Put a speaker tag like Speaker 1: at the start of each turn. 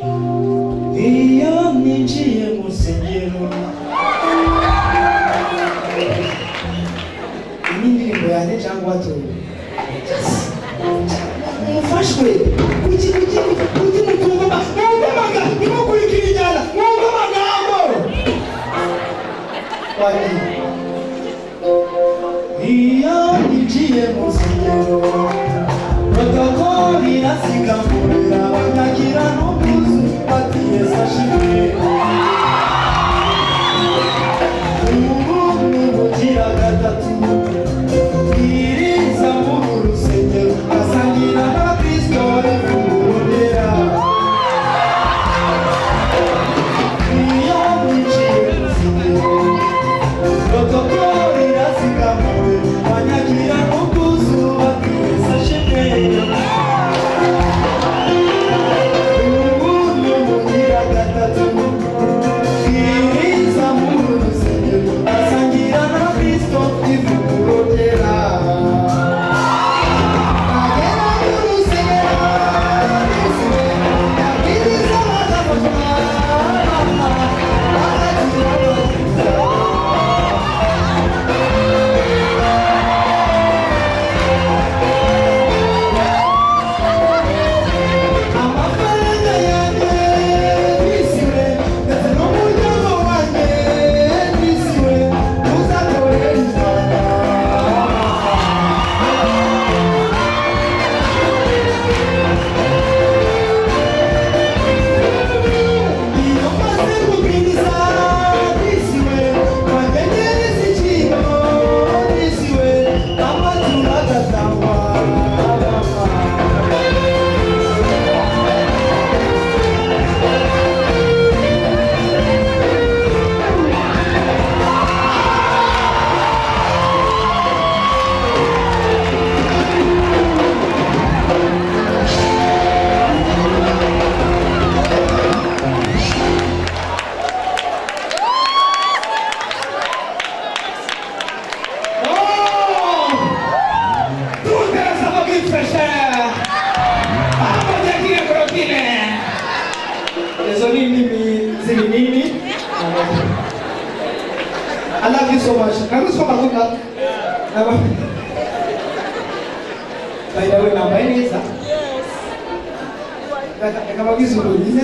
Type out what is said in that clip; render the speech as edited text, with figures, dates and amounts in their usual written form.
Speaker 1: iyo ninjiye mu rusengero. Iyi ndirimbo yanjye cyangwa watoye mufashwe kuki mutumva mwumva ntimukurikire injyana mwumva amagambo iyo ninjiye mu rusengero protokoli irasigamburira bakagira n'ubwuzu bati Yesu ashimwe. Ubu ni ubugira gatatu bwiriza muri uru rusengero asangira na Kristo ifunguro. Iyo ninjiye mu rusengero protokoli irasigamburira bakagira n'ubwuzu bati Yesu ashimwe. I love you so much. Can we stop and look up? By the way, my name is. Yes.